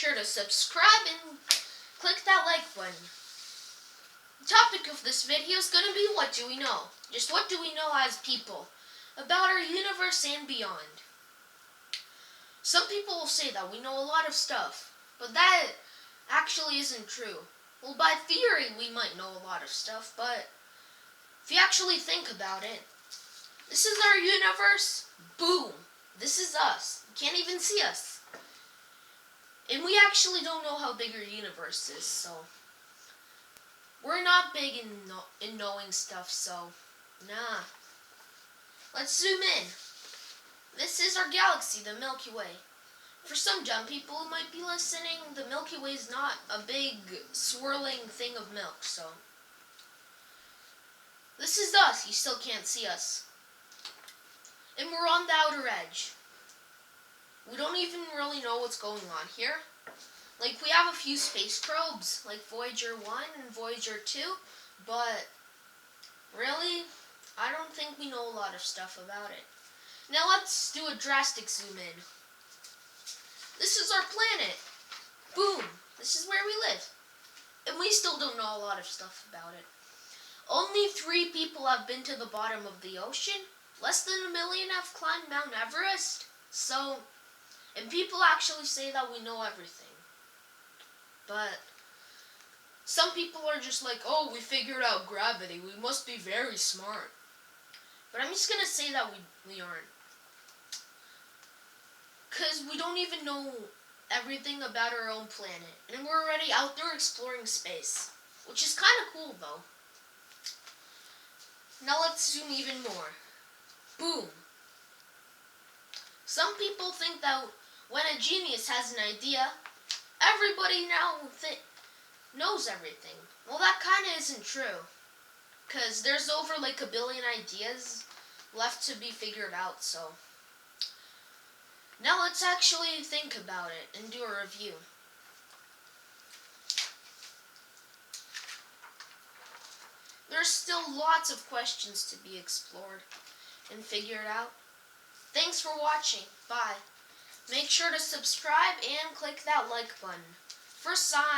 sure to subscribe and click that like button. The topic of this video is going to be what do we know? Just what do we know as people about our universe and beyond? Some people will say that we know a lot of stuff, but that actually isn't true. Well, by theory we might know a lot of stuff, but if you actually think about it, this is our universe. Boom. This is us. You can't even see us. And we actually don't know how big our universe is, so we're not big in knowing stuff, so nah. Let's zoom in. This is our galaxy, the Milky Way. For some dumb people who might be listening, the Milky Way is not a big swirling thing of milk, so this is us. You still can't see us. And we're on the outer edge. We don't even really know what's going on here. Like, we have a few space probes, like Voyager 1 and Voyager 2, but really, I don't think we know a lot of stuff about it. Now let's do a drastic zoom in. This is our planet. Boom. This is where we live. And we still don't know a lot of stuff about it. Only 3 people have been to the bottom of the ocean. Less than 1 million have climbed Mount Everest. So, and people actually say that we know everything. But some people are just like, oh, we figured out gravity. We must be very smart. But I'm just going to say that we aren't. Because we don't even know everything about our own planet. And we're already out there exploring space. Which is kind of cool, though. Now let's zoom even more. Boom. Some people think that when a genius has an idea, everybody now knows everything. Well, that kind of isn't true. Because there's over like 1 billion ideas left to be figured out, so now let's actually think about it and do a review. There's still lots of questions to be explored and figured out. Thanks for watching. Bye. Make sure to subscribe and click that like button. For science.